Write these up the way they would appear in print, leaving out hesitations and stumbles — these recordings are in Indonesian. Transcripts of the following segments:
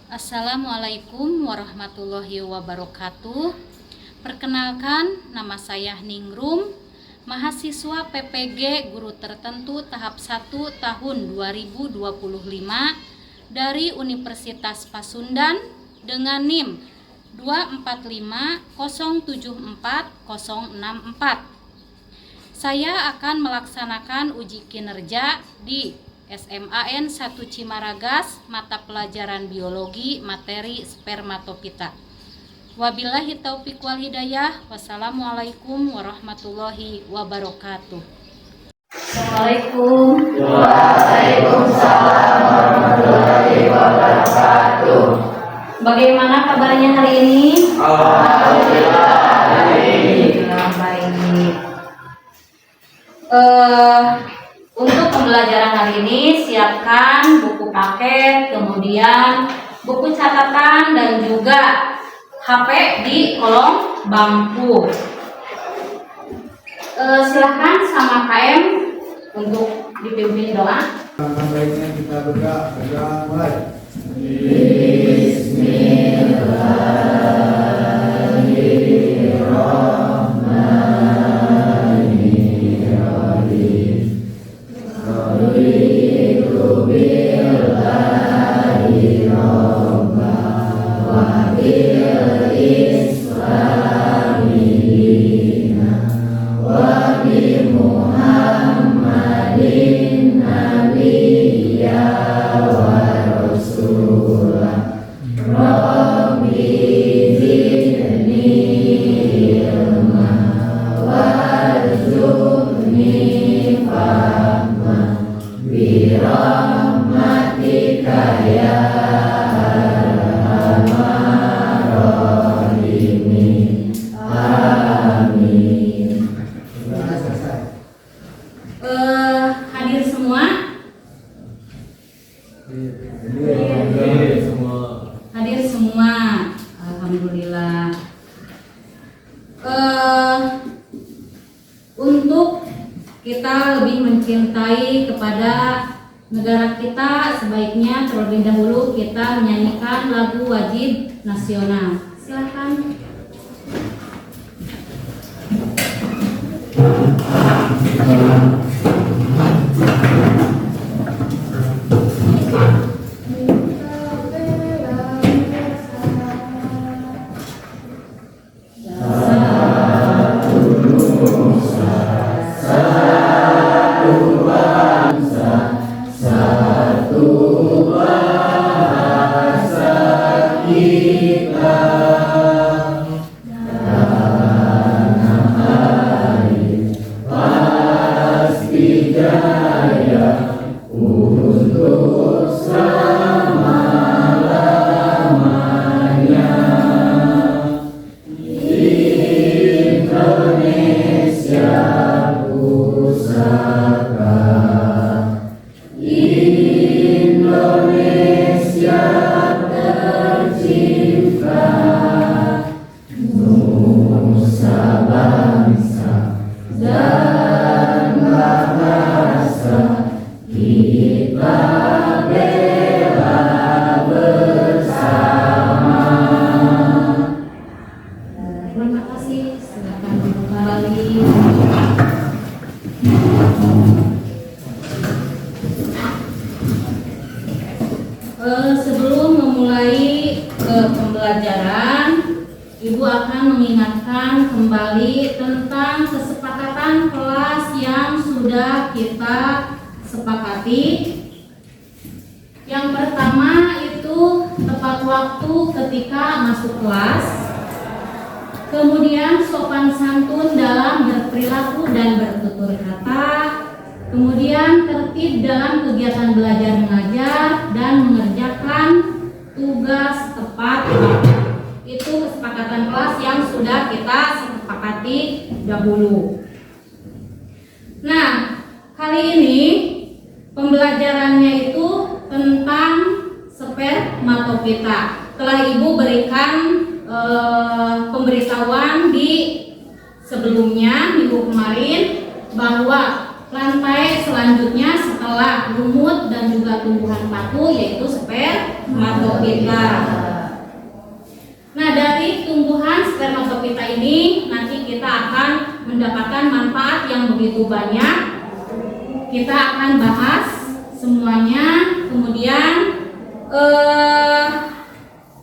Assalamualaikum warahmatullahi wabarakatuh. Perkenalkan, nama saya Ningrum, mahasiswa PPG Guru Tertentu tahap 1 tahun 2025 dari Universitas Pasundan dengan NIM 245074064. Saya akan melaksanakan uji kinerja di SMAN 1 Cimaragas, mata pelajaran biologi, materi spermatopita. Wabillahi taufiq wal hidayah. Wassalamualaikum warahmatullahi wabarakatuh. Assalamualaikum. Waalaikumsalam warahmatullahi wabarakatuh. Bagaimana kabarnya hari ini? Alhamdulillah. Baik. Untuk pembelajaran hari ini, siapkan buku paket, kemudian buku catatan dan juga HP di kolom bangku. Silahkan sama KM untuk dipimpin doa. Baiknya kita berdoa mulai. Hadir semua? Hadir semua. Alhamdulillah. Untuk kita lebih mencintai kepada negara kita, sebaiknya terlebih dahulu kita menyanyikan lagu wajib nasional. Silakan. Terima kasih. Silakan kembali. Sebelum memulai pembelajaran, Ibu akan mengingatkan kembali tentang kesepakatan kelas yang sudah kita sepakati. Yang pertama itu tepat waktu ketika masuk kelas, kemudian sopan santun dalam berperilaku dan bertutur kata, kemudian tertib dalam kegiatan belajar mengajar dan mengerjakan tugas tepat waktu. Itu kesepakatan kelas yang sudah kita sepakati dahulu. Nah, kali ini pembelajarannya itu tentang spermatopita. Telah Ibu berikan pemberitahuan di sebelumnya minggu kemarin bahwa lantai selanjutnya setelah lumut dan juga tumbuhan patu yaitu spermatopita. Nah, dari tumbuhan spermatopita ini nanti kita akan mendapatkan manfaat yang begitu banyak. Kita akan bahas semuanya. Kemudian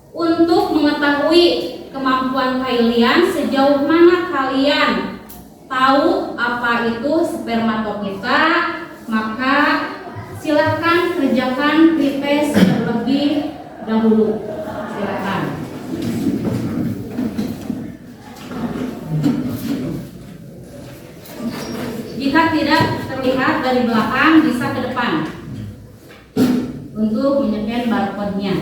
untuk mengetahui kemampuan kalian, sejauh mana kalian tahu apa itu spermatopita, maka silakan kerjakan pretest terlebih dahulu. Silakan. Jika tidak terlihat dari belakang, bisa ke depan untuk menyeken barcode-nya.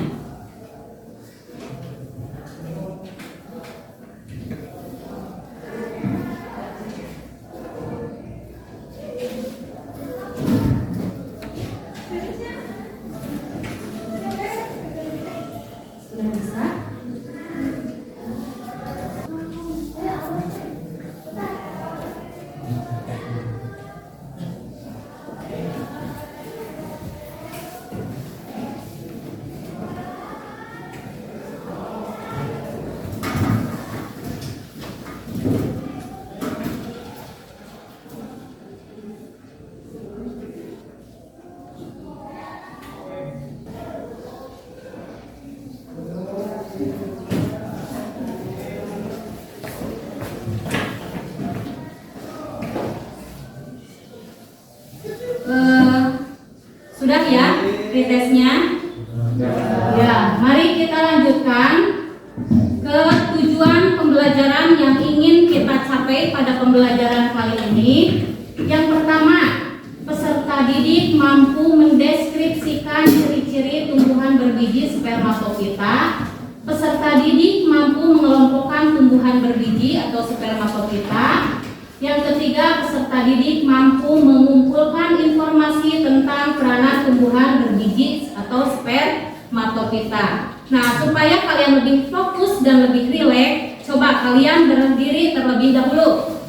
Sudah bisa? Sudah ya pretestnya? Ya, mari kita lanjutkan ke tujuan pembelajaran yang ingin kita capai pada pembelajaran kali ini. Yang pertama, peserta didik mampu mendeskripsikan ciri-ciri tumbuhan berbiji spermatopita. Peserta didik mampu mengelompokkan tumbuhan berbiji atau spermatopita. Yang ketiga, peserta didik mampu mengumpulkan informasi tentang peranan tumbuhan berbiji atau spermatopita. Nah, supaya kalian lebih fokus dan lebih rileks, coba kalian berdiri terlebih dahulu.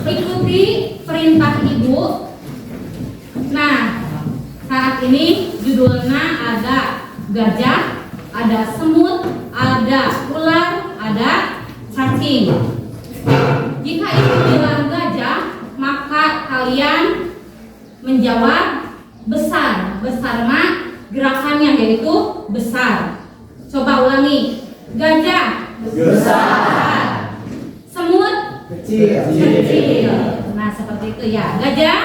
Ikuti perintah ibu. Nah, saat ini judulnya ada gajah, ada semut, ada ular, ada cacing. Jika itu bilang gajah, maka kalian menjawab besar. Besar mak gerakannya yaitu besar. Coba ulangi. Gajah besar. Semut kecil. Nah, seperti itu ya. Gajah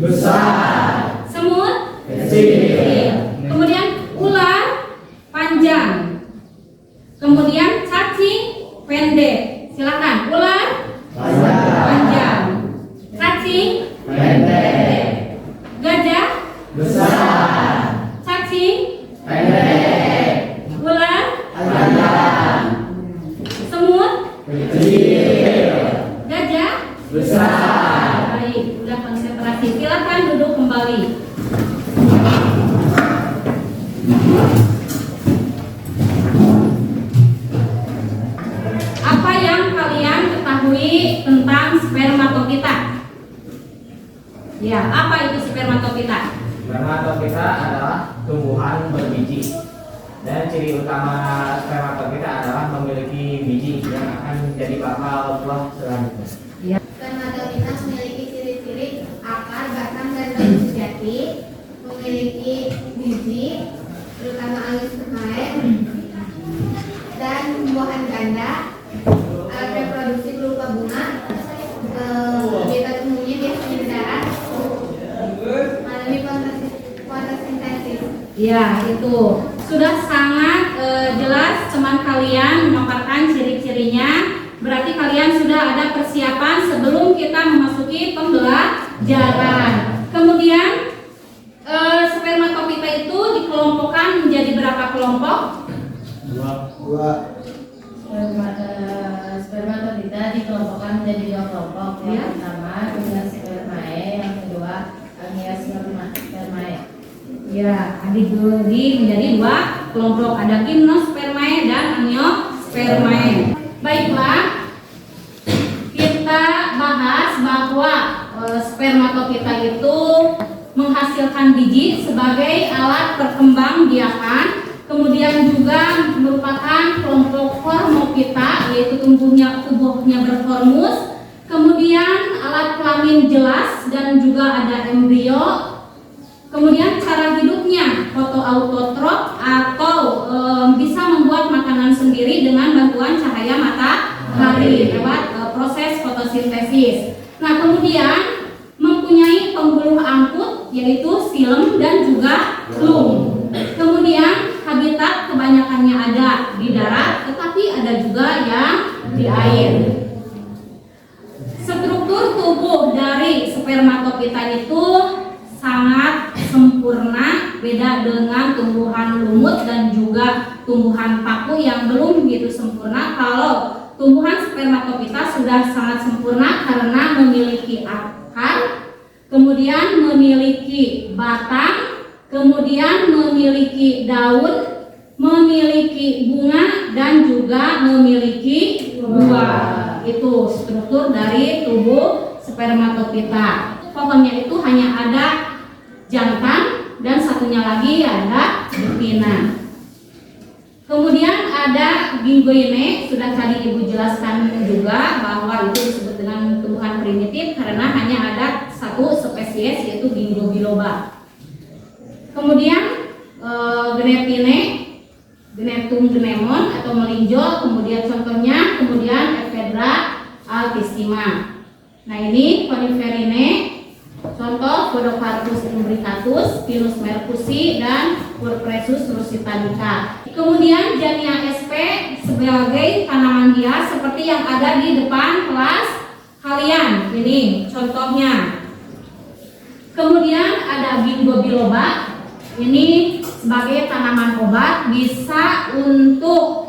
besar, semut kecil, kemudian ular panjang. Kemudian cacing pendek. Silakan. Ular panjang. Cacing pendek, gajah besar, cacing pendek, ular panjang, semut kecil, gajah besar. Baik, sudah konsentrasi. Silakan duduk kembali. Apa yang kalian ketahui tentang spermatopita? Ya, apa itu spermatopita? Spermatopita adalah tumbuhan berbiji, dan ciri utama spermatopita adalah memiliki biji yang akan menjadi bakal buah selanjutnya. Spermatopita memiliki ciri-ciri akar, batang, dan daun sejati, memiliki biji, terutama alismae, dan buahan ganda. Alat reproduksi berupa bunga. Habitat umumnya biasanya di darat, mengalami fotosintesis. Ya, itu sudah sangat jelas teman kalian memaparkan ciri-cirinya. Berarti kalian sudah ada persiapan sebelum kita memasuki pembelajaran. Kemudian spermatopita itu dikelompokkan menjadi berapa kelompok? dua, Spermatopita dikelompokkan menjadi dua kelompok. Yang Ya. pertama Gymnospermae, yang kedua Angiospermae. Ya, dibagi menjadi dua kelompok. Ada Gymnospermae dan Angiospermae. Baiklah, kita bahas bahwa spermatokita itu menghasilkan biji sebagai alat perkembangbiakan, kemudian juga merupakan kelompok hormokita, yaitu tubuhnya berformus, kemudian alat kelamin jelas dan juga ada embrio. Kemudian cara hidupnya fotoautotrop atau bisa membuat makanan sendiri dengan bantuan cahaya matahari lewat proses fotosintesis. Nah, kemudian mempunyai pembuluh angkut yaitu silem dan juga lung. Kemudian habitat kebanyakannya ada di darat, tetapi ada juga yang di air. Struktur tubuh dari spermatokita itu sangat sempurna, beda dengan tumbuhan lumut dan juga tumbuhan paku yang belum begitu sempurna. Kalau tumbuhan spermatokita sudah sangat sempurna karena memiliki akar, kemudian memiliki batang, kemudian memiliki daun, memiliki bunga dan juga memiliki buah. Itu struktur dari tubuh spermatokita. Pohonnya itu hanya ada jantan dan satunya lagi ada betina. Kemudian ada gingoine, sudah tadi Ibu jelaskan juga bahwa itu disebut dengan tumbuhan primitif karena hanya ada satu spesies yaitu Ginkgo biloba. Kemudian genetine, genetum genemon atau melinjo, kemudian contohnya kemudian Ephedra altissima. Nah, ini coniferine, contoh Podocarpus imbricatus, Pinus mercusi dan Purpresus rusitanica. Kemudian Jania sp sebagai tanaman hias seperti yang ada di depan kelas kalian. Ini contohnya. Kemudian ada Ginkgo biloba. Ini sebagai tanaman obat, bisa untuk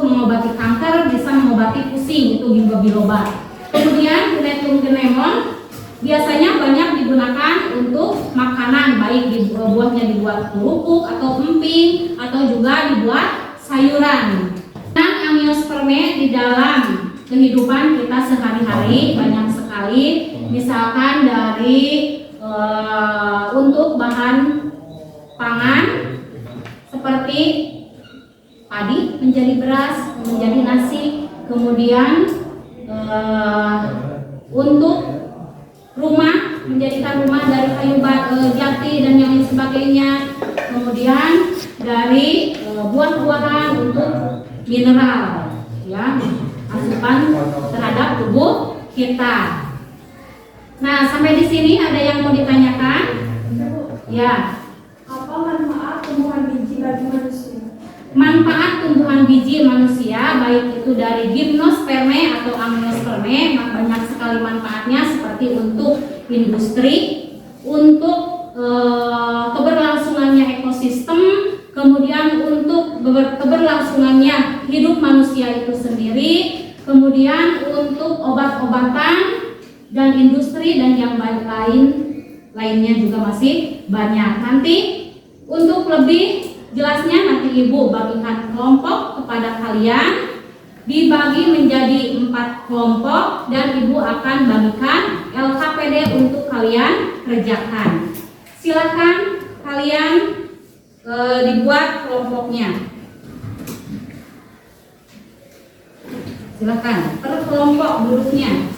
mengobati kanker, bisa mengobati pusing, itu Ginkgo biloba. Kemudian Genetum genemon biasanya banyak digunakan untuk makanan, baik buahnya dibuat kerupuk atau emping atau juga dibuat sayuran. Dan angiospermae di dalam kehidupan kita sehari-hari banyak sekali, misalkan dari untuk bahan pangan seperti padi menjadi beras, menjadi nasi, kemudian untuk rumah, menjadikan rumah dari kayu jati dan yang lain sebagainya, kemudian dari buah-buahan untuk mineral, ya, asupan terhadap tubuh kita. Nah, sampai di sini ada yang mau ditanyakan? Ya. Apa manfaat tumbuhan biji bagi manusia? Manfaat tumbuhan biji manusia baik itu dari gymnospermae atau amniospermae banyak sekali manfaatnya, seperti untuk industri, untuk keberlangsungannya ekosistem, kemudian untuk keberlangsungannya hidup manusia itu sendiri, kemudian untuk obat-obatan dan industri dan yang lainnya juga masih banyak. Nanti untuk lebih jelasnya nanti Ibu bagikan kelompok kepada kalian, dibagi menjadi 4 kelompok dan Ibu akan bagikan LKPD untuk kalian kerjakan. Silakan kalian dibuat kelompoknya. Silakan per kelompok duduknya.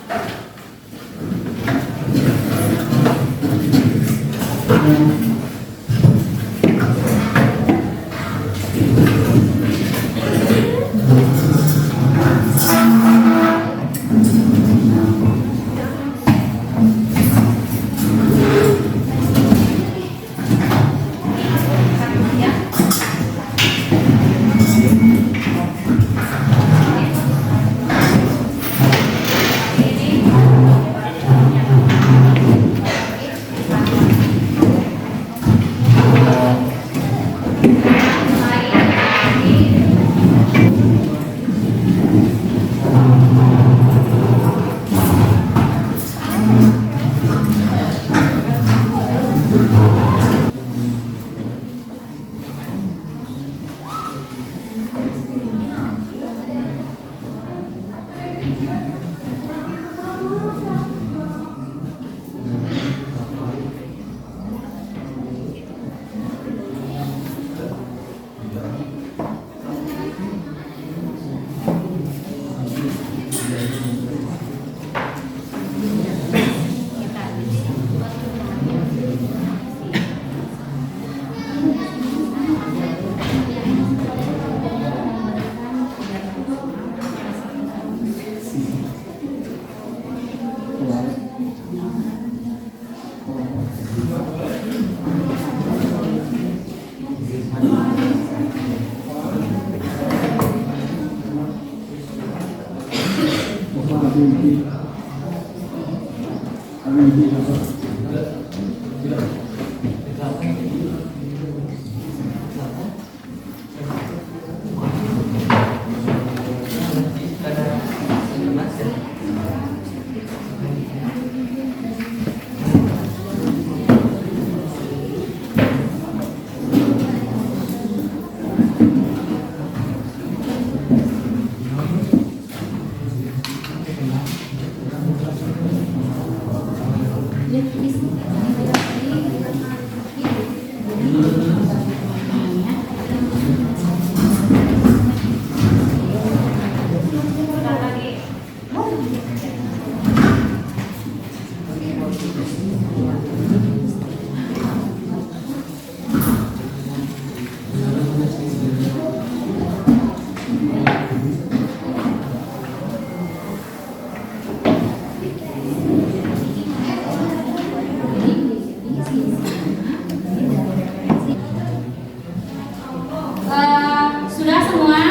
Sudah semua?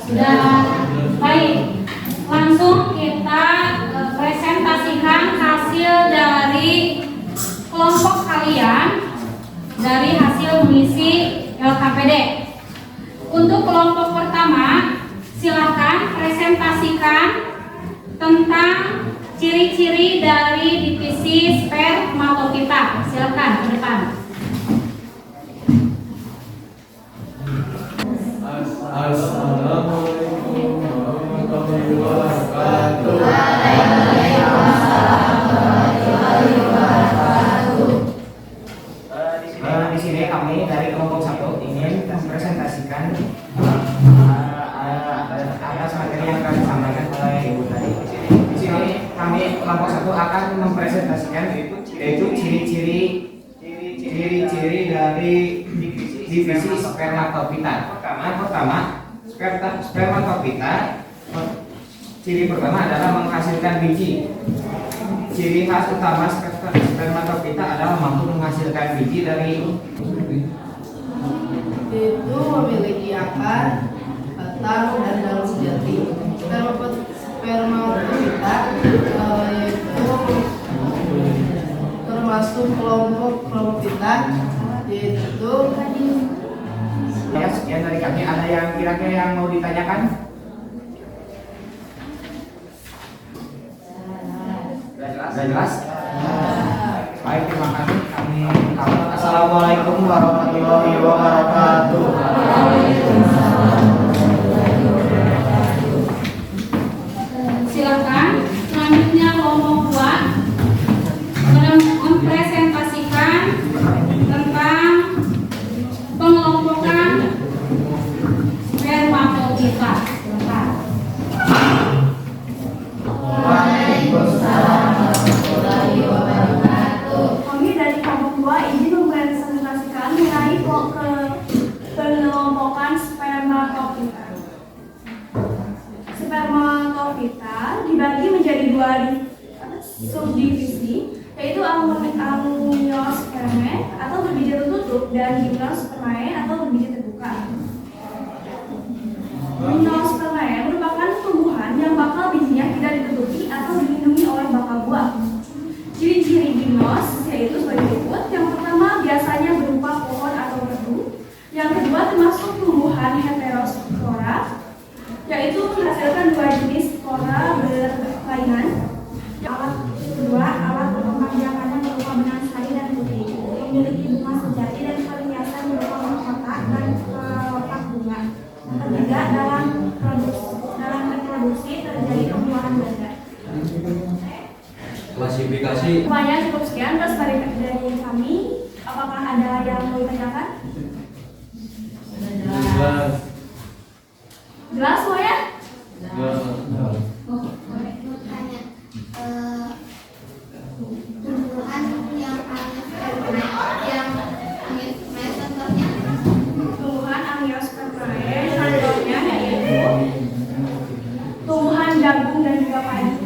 Sudah. Baik. Langsung kita presentasikan hasil dari kelompok kalian dari hasil mengisi LKPD. Untuk kelompok pertama, silakan presentasikan tentang ciri-ciri dari divisi spermatofita. Silakan ke depan. Assalamualaikum warahmatullahi wabarakatuh. Di sini kami dari kelompok 1 ingin presentasikan atas materi yang kami sampaikan oleh Ibu tadi. Di sini kami kelompok 1 akan mempresentasikan yaitu ciri-ciri dari divisi spermatofita. Pertama, spermatofita. Ciri pertama adalah menghasilkan biji. Ciri khas utama spermatofita adalah mampu menghasilkan biji dari Itu memiliki akar, batang, dan daun sejati. Spermatofita yaitu termasuk kelompok Chlorophyta, yaitu ya. Sekian dari kami. Ada yang kira-kira yang mau ditanyakan? Sudah jelas? Baik, terima kasih. Assalamualaikum warahmatullahi wabarakatuh. Silakan. Selanjutnya kelompok 2 mempresentasikan tentang pengelompokan spermatofita. Silakan. Kami dari kelompok 2 izin mempresentasikan mengenai pengelompokan spermatofita. Spermatofita dibagi menjadi 2 subdivisi, yaitu amniospermae atau berbiji tertutup dan gimnospermae atau berbiji terbuka. Gimnospermae merupakan tumbuhan yang bakal bijinya tidak ditutupi atau dilindungi oleh bakal buah. Ciri-ciri gimnos yaitu sebagai berikut. Yang pertama, biasanya berupa pohon atau redu. Yang kedua, termasuk tumbuhan heterospora, yaitu menghasilkan 2 jenis spora berkelainan. Alat kedua, alat pemanggangannya berupa benang sari dan putih, memiliki bunga sejati dan perhiasan berupa mahkota dan kotak bunga. Yang ketiga, dalam reproduksi terjadi pembuahan ganda. Klasifikasi. Semuanya cukup sekian. Terus dari kami, apakah ada yang mau ditanyakan? Jelas. Jelas semuanya? Tanya, tumbuhan yang contohnya Tumbuhan Amniospermae contohnya yaitu tumbuhan jagung dan juga padi.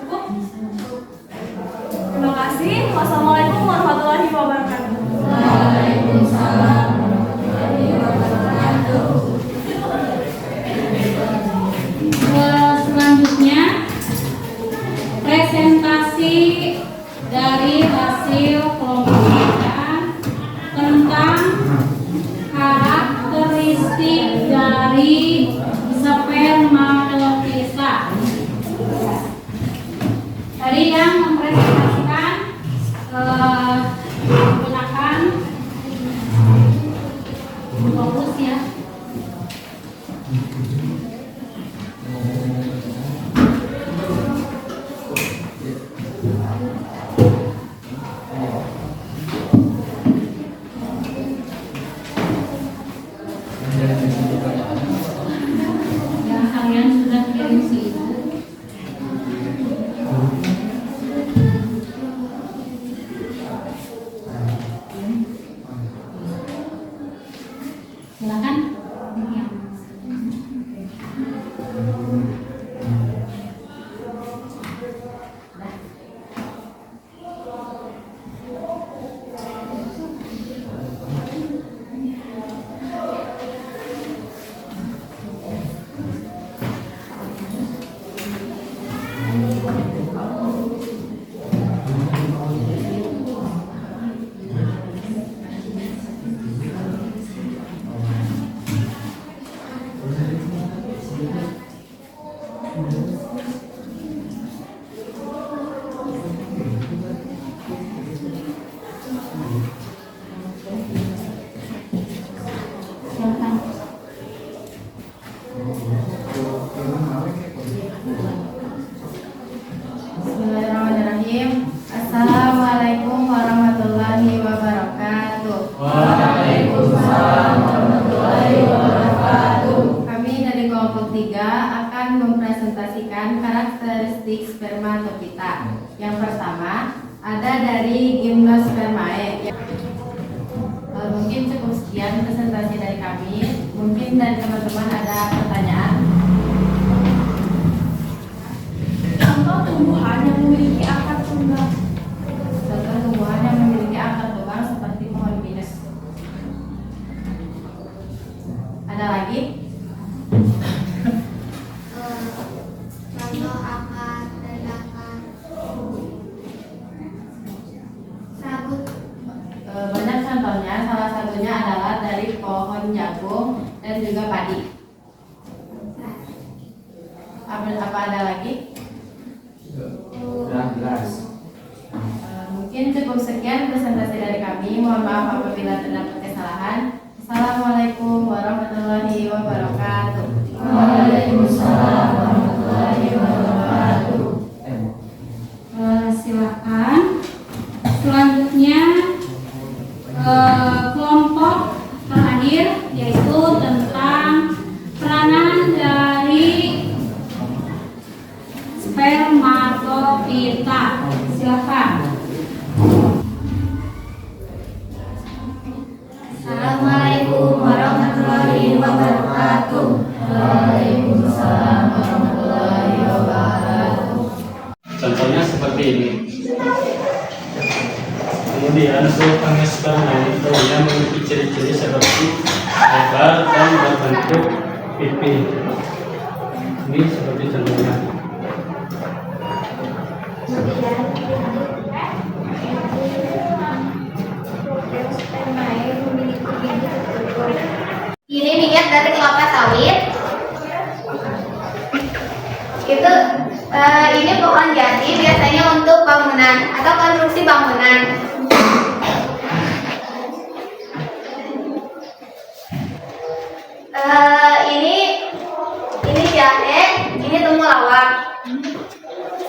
Cukup? Terima kasih. Wassalamualaikum warahmatullahi wabarakatuh. Waalaikumsalam. Selanjutnya presentasi presentasi dari hasil kelompoknya tentang karakteristik dari spermatofita. Tadi yang mempresentasikan menggunakan fokus ya. Yang kalian sudah kirim sih. Silakan. Silakan. Bismillahirrahmanirrahim. Assalamualaikum warahmatullahi wabarakatuh. Waalaikumsalam warahmatullahi wabarakatuh. Kami dari kelompok 3 akan mempresentasikan karakteristik spermatofita. Yang pertama ada dari Gymnospermae. Mungkin cukup sekian presentasi dari kami. Mungkin dari teman-teman ada pertanyaan. Contoh tumbuhan yang memiliki akar tunggal. Contoh tumbuhan yang memiliki akar tunggal seperti pohon pinus. Ada lagi? Contoh akar dan akar sabut. Banyak contohnya, salah satunya adalah dari pohon jagung dan juga padi. Apa ada lagi? Sudah jelas. Mungkin cukup sekian presentasi dari kami. Mohon maaf apabila terdapat kesalahan. Assalamualaikum warahmatullahi wabarakatuh. Waalaikumsalam warahmatullahi wabarakatuh. Silakan. Selanjutnya kelompok terakhir yaitu tentang peranan dari spermatofita. Silakan. Assalamualaikum warahmatullahi wabarakatuh. Waalaikumsalam warahmatullahi wabarakatuh. Contohnya seperti ini. Kemudian sperma itu yang memiliki ciri-ciri seperti lebar dan berbentuk pipi. Ini seperti contohnya. Ini minyak dari kelapa sawit. Itu ini pohon jati biasanya untuk bangunan atau konstruksi bangunan. Ini jahe, ini temulawak.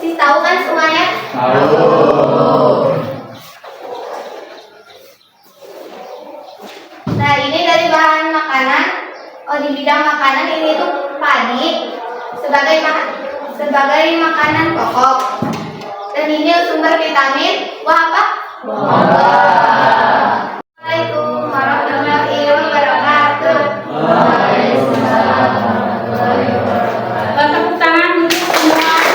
Si tahu kan semuanya? Nah, ini dari bahan makanan. Oh, di bidang makanan ini tuh padi sebagai makanan pokok. Dan ini sumber vitamin. Wah, apa? Assalamualaikum warahmatullahi wabarakatuh. Waalaikumsalam warahmatullahi wabarakatuh. Tepuk tangan untuk semua yang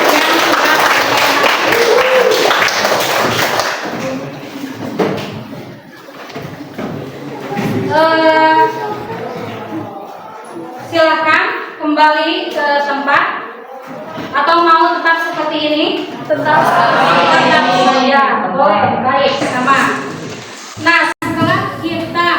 sudah silakan kembali ke tempat atau mau tetap seperti ini? Tetap seperti ini. Boleh, baik, sama. Nah, setelah kita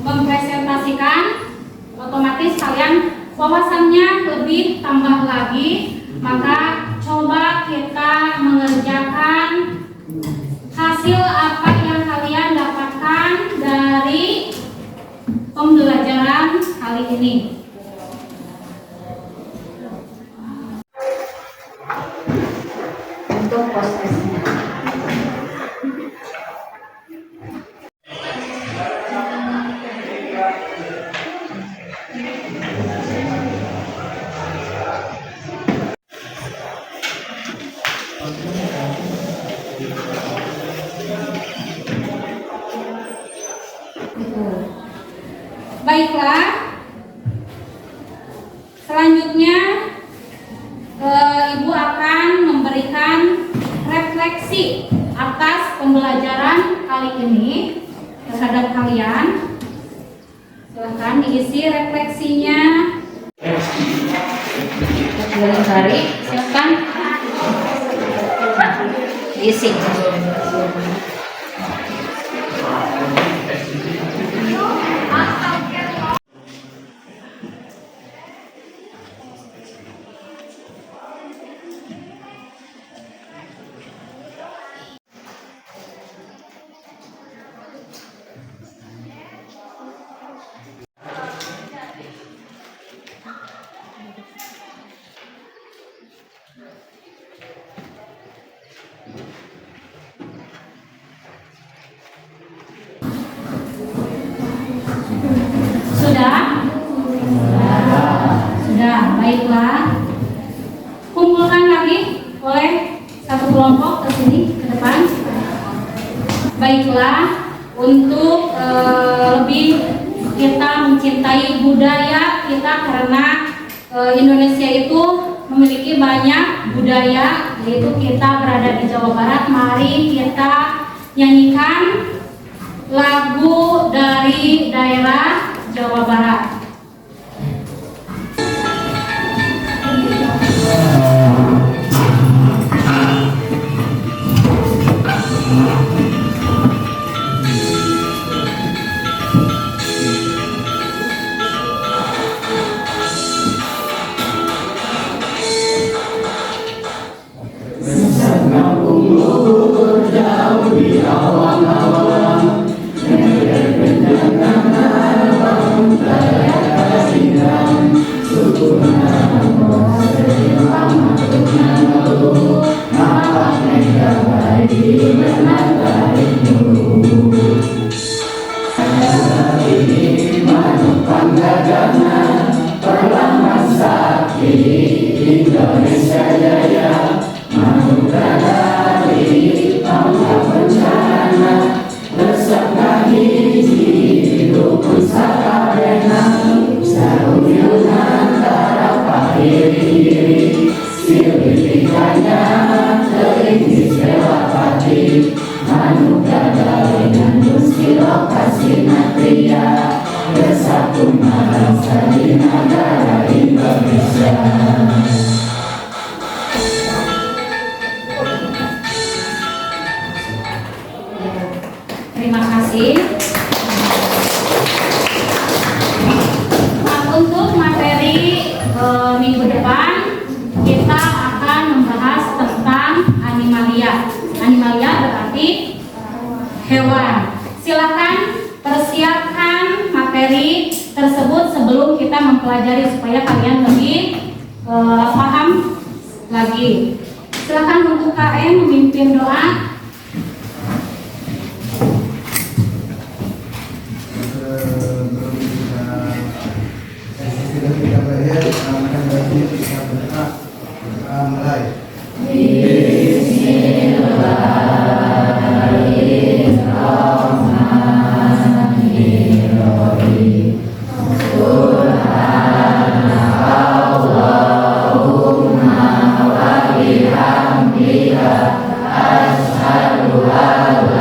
mempresentasikan, otomatis kalian wawasannya lebih tambah lagi, maka coba kita mengerjakan hasil apa yang kalian dapatkan dari pembelajaran kali ini. Untuk prosesnya. Baiklah, selanjutnya Ibu akan memberikan refleksi atas pembelajaran kali ini terhadap kalian. Silahkan diisi refleksinya. Silahkan diisi. Sudah? Sudah, baiklah. Kumpulkan lagi oleh satu kelompok ke sini, ke depan. Baiklah, untuk lebih kita mencintai budaya kita karena Indonesia itu memiliki banyak budaya, yaitu kita berada di Jawa Barat. Mari kita nyanyikan lagu dari daerah Jawa Barat. Terima kasih. Nah, untuk materi minggu depan kita akan membahas tentang animalia. Animalia berarti hewan. Silakan persiapkan materi tersebut sebelum kita mempelajari supaya kalian lebih paham lagi. Silakan untuk KM memimpin doa. Asyhadu an la